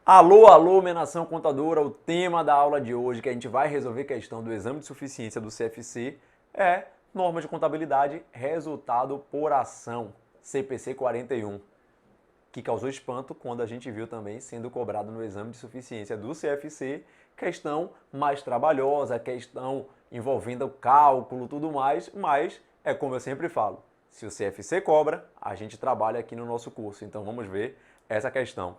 Alô, alô, minha nação contadora, o tema da aula de hoje que a gente vai resolver a questão do exame de suficiência do CFC é norma de contabilidade, resultado por ação, CPC 41, que causou espanto quando a gente viu também sendo cobrado no exame de suficiência do CFC, questão mais trabalhosa, questão envolvendo o cálculo, tudo mais, mas é como eu sempre falo, se o CFC cobra, a gente trabalha aqui no nosso curso, então vamos ver essa questão.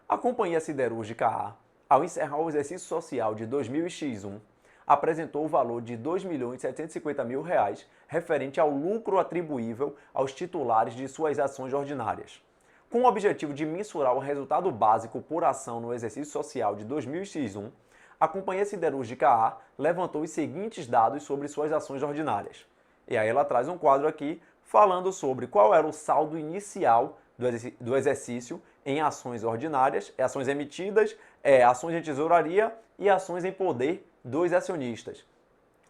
A Companhia Siderúrgica A, ao encerrar o exercício social de 2000X1, apresentou o valor de R$ 2.750.000 referente ao lucro atribuível aos titulares de suas ações ordinárias. Com o objetivo de mensurar o resultado básico por ação no exercício social de 2000X1, a Companhia Siderúrgica A levantou os seguintes dados sobre suas ações ordinárias. E aí ela traz um quadro aqui falando sobre qual era o saldo inicial do exercício em ações ordinárias, ações emitidas, ações de tesouraria e ações em poder dos acionistas.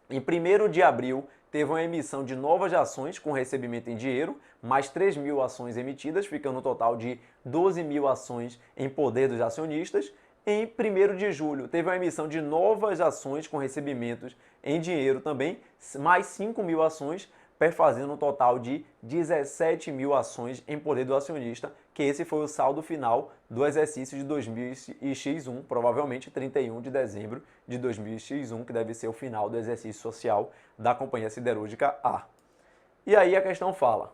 Em 1º de abril, teve uma emissão de novas ações com recebimento em dinheiro, mais 3.000 ações emitidas, ficando um total de 12.000 ações em poder dos acionistas. Em 1º de julho, teve uma emissão de novas ações com recebimentos em dinheiro também, mais 5.000 ações, fazendo um total de 17.000 ações em poder do acionista, que esse foi o saldo final do exercício de 2000X1, provavelmente 31 de dezembro de 2000X1, que deve ser o final do exercício social da Companhia Siderúrgica A. E aí a questão fala: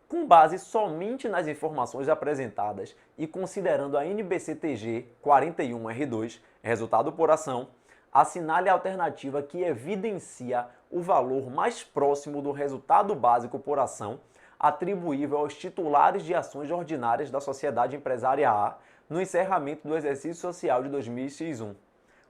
com base somente nas informações apresentadas e considerando a NBCTG 41R2, resultado por ação, assinale a alternativa que evidencia o valor mais próximo do resultado básico por ação atribuível aos titulares de ações ordinárias da Sociedade Empresária A no encerramento do exercício social de 2000X1.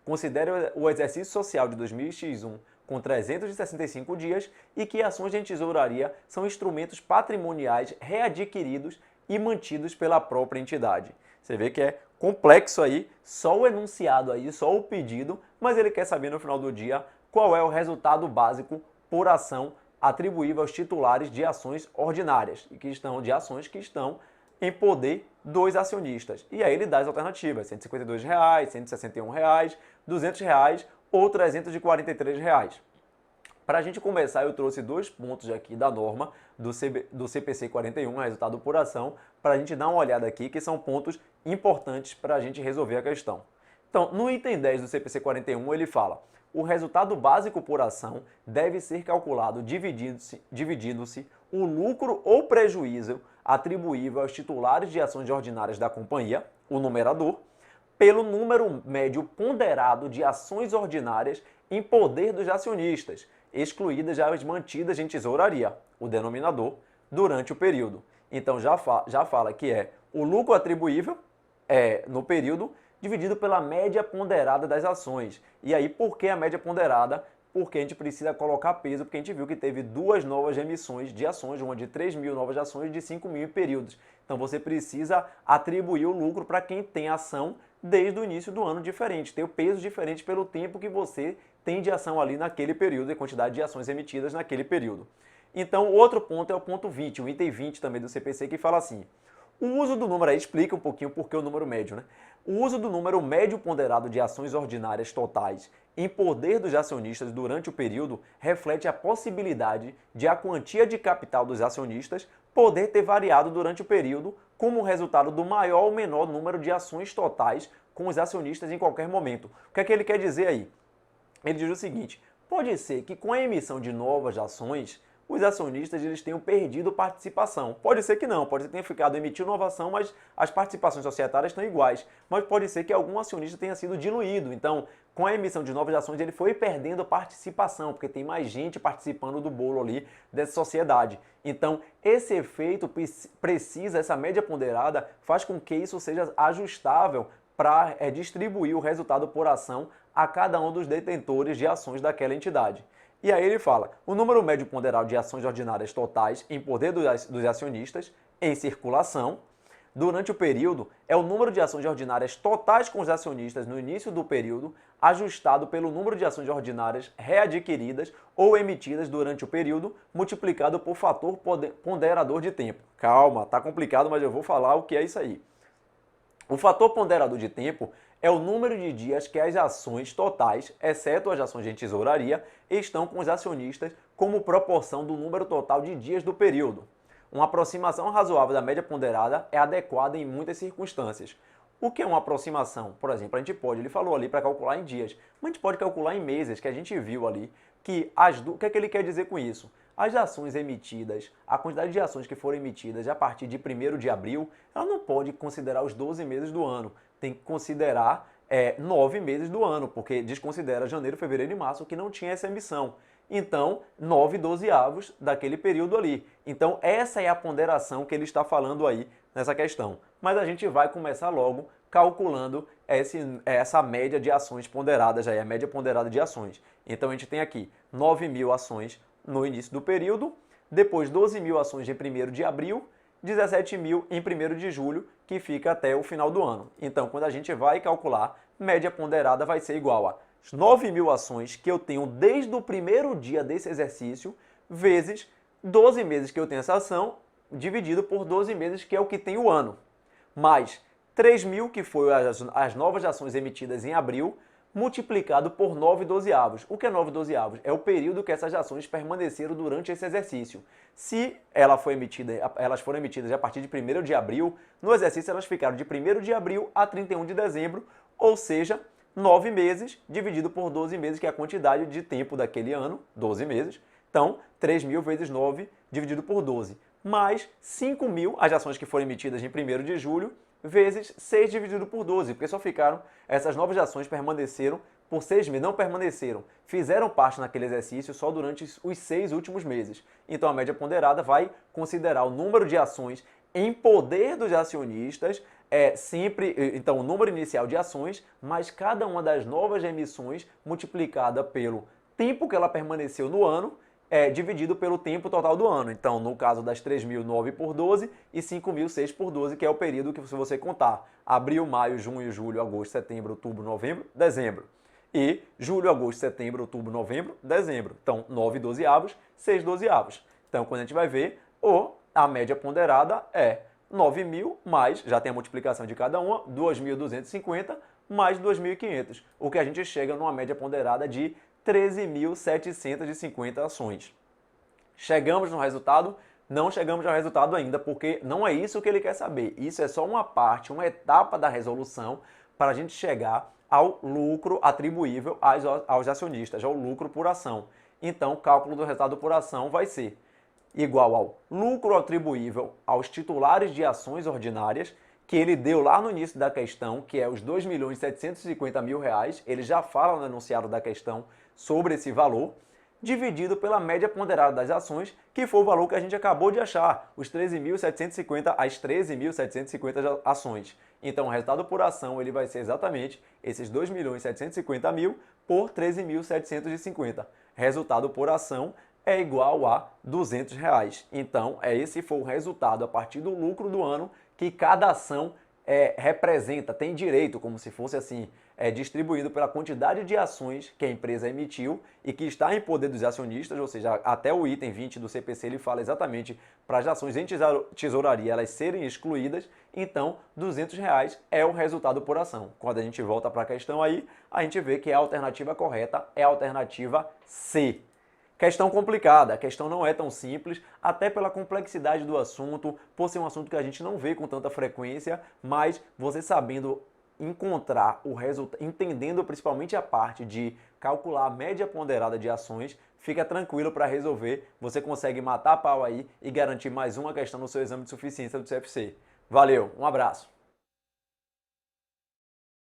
Considere o exercício social de 2000X1 com 365 dias e que ações de tesouraria são instrumentos patrimoniais readquiridos e mantidos pela própria entidade. Você vê que é complexo aí, só o enunciado aí, só o pedido, mas ele quer saber no final do dia qual é o resultado básico por ação atribuível aos titulares de ações ordinárias, e de ações que estão em poder dos acionistas. E aí ele dá as alternativas: R$ 152, R$ 161, R$ 200 ou R$ 343. Para a gente começar, eu trouxe 2 pontos aqui da norma do CPC 41, resultado por ação, para a gente dar uma olhada aqui, que são pontos importantes para a gente resolver a questão. Então, no item 10 do CPC 41, ele fala: o resultado básico por ação deve ser calculado dividindo-se o lucro ou prejuízo atribuível aos titulares de ações ordinárias da companhia, o numerador, pelo número médio ponderado de ações ordinárias em poder dos acionistas, excluídas as mantidas em tesouraria, o denominador, durante o período. Então já fala que é o lucro atribuível no período dividido pela média ponderada das ações. E aí, por que a média ponderada? Porque a gente precisa colocar peso, porque a gente viu que teve 2 novas emissões de ações, uma de 3.000 novas ações e de 5.000 em períodos. Então você precisa atribuir o lucro para quem tem ação desde o início do ano diferente, ter o peso diferente pelo tempo que você tem de ação ali naquele período e quantidade de ações emitidas naquele período. Então, o outro ponto é o ponto 20, o item 20 também do CPC, que fala assim: o uso do número, aí explica um pouquinho por que o número médio, né? O uso do número médio ponderado de ações ordinárias totais em poder dos acionistas durante o período reflete a possibilidade de a quantia de capital dos acionistas poder ter variado durante o período como resultado do maior ou menor número de ações totais com os acionistas em qualquer momento. O que é que ele quer dizer aí? Ele diz o seguinte: pode ser que com a emissão de novas ações, os acionistas eles tenham perdido participação. Pode ser que não, pode ser que tenha ficado emitido nova ação, mas as participações societárias estão iguais. Mas pode ser que algum acionista tenha sido diluído. Então, com a emissão de novas ações, ele foi perdendo participação, porque tem mais gente participando do bolo ali dessa sociedade. Então, esse efeito precisa, essa média ponderada, faz com que isso seja ajustável para distribuir o resultado por ação a cada um dos detentores de ações daquela entidade. E aí ele fala: o número médio ponderado de ações ordinárias totais em poder dos acionistas em circulação durante o período é o número de ações ordinárias totais com os acionistas no início do período, ajustado pelo número de ações ordinárias readquiridas ou emitidas durante o período, multiplicado por fator ponderador de tempo. Calma, tá complicado, mas eu vou falar o que é isso aí. O fator ponderador de tempo é o número de dias que as ações totais, exceto as ações de tesouraria, estão com os acionistas como proporção do número total de dias do período. Uma aproximação razoável da média ponderada é adequada em muitas circunstâncias. O que é uma aproximação? Por exemplo, a gente pode, ele falou ali para calcular em dias, mas a gente pode calcular em meses, que a gente viu ali, que o que é que ele quer dizer com isso? As ações emitidas, a quantidade de ações que foram emitidas a partir de 1º de abril, ela não pode considerar os 12 meses do ano, tem que considerar 9 meses do ano, porque desconsidera janeiro, fevereiro e março, que não tinha essa emissão. Então, 9/12 daquele período ali. Então, essa é a ponderação que ele está falando aí nessa questão. Mas a gente vai começar logo calculando essa média de ações ponderadas, aí, a média ponderada de ações. Então, a gente tem aqui 9.000 ações no início do período, depois 12.000 ações em 1º de abril, 17.000 em 1º de julho, que fica até o final do ano. Então, quando a gente vai calcular, média ponderada vai ser igual a 9.000 ações que eu tenho desde o primeiro dia desse exercício, vezes 12 meses que eu tenho essa ação, dividido por 12 meses, que é o que tem o ano, mais 3.000, que foi as novas ações emitidas em abril, multiplicado por 9/12. O que é 9/12? É o período que essas ações permaneceram durante esse exercício. Se elas foram emitidas a partir de 1º de abril, no exercício elas ficaram de 1º de abril a 31 de dezembro, ou seja, 9 meses dividido por 12 meses, que é a quantidade de tempo daquele ano, 12 meses. Então, 3.000 vezes 9 dividido por 12. Mais 5.000, as ações que foram emitidas em 1º de julho, vezes 6 dividido por 12, porque só ficaram, essas novas ações permaneceram por 6 meses, não permaneceram, fizeram parte naquele exercício só durante os 6 últimos meses. Então a média ponderada vai considerar o número de ações em poder dos acionistas, então o número inicial de ações, mais cada uma das novas emissões multiplicada pelo tempo que ela permaneceu no ano, dividido pelo tempo total do ano. Então, no caso das 3.000, 9 por 12 e 5.000, 6 por 12, que é o período que, se você contar, abril, maio, junho, julho, agosto, setembro, outubro, novembro, dezembro. E julho, agosto, setembro, outubro, novembro, dezembro. Então, 9/12, 6/12. Então, quando a gente vai ver, a média ponderada é 9.000 mais, já tem a multiplicação de cada uma, 2.250 mais 2.500. O que a gente chega numa média ponderada de 13.750 ações. Chegamos no resultado? Não chegamos ao resultado ainda, porque não é isso que ele quer saber. Isso é só uma parte, uma etapa da resolução para a gente chegar ao lucro atribuível aos acionistas, ao lucro por ação. Então, o cálculo do resultado por ação vai ser igual ao lucro atribuível aos titulares de ações ordinárias, que ele deu lá no início da questão, que é os R$ 2.750.000, ele já fala no enunciado da questão sobre esse valor, dividido pela média ponderada das ações, que foi o valor que a gente acabou de achar, as 13.750 ações. Então, o resultado por ação ele vai ser exatamente esses 2.750.000 por 13.750. Resultado por ação é igual a R$ 200. Então, esse foi o resultado a partir do lucro do ano que cada ação representa, tem direito, como se fosse assim, distribuído pela quantidade de ações que a empresa emitiu e que está em poder dos acionistas, ou seja, até o item 20 do CPC ele fala exatamente para as ações em tesouraria elas serem excluídas, então R$ 200 é o resultado por ação. Quando a gente volta para a questão aí, a gente vê que a alternativa correta é a alternativa C. Questão complicada, a questão não é tão simples, até pela complexidade do assunto, por ser um assunto que a gente não vê com tanta frequência, mas você sabendo encontrar o resultado, entendendo principalmente a parte de calcular a média ponderada de ações, fica tranquilo para resolver, você consegue matar a pau aí e garantir mais uma questão no seu exame de suficiência do CFC. Valeu, um abraço!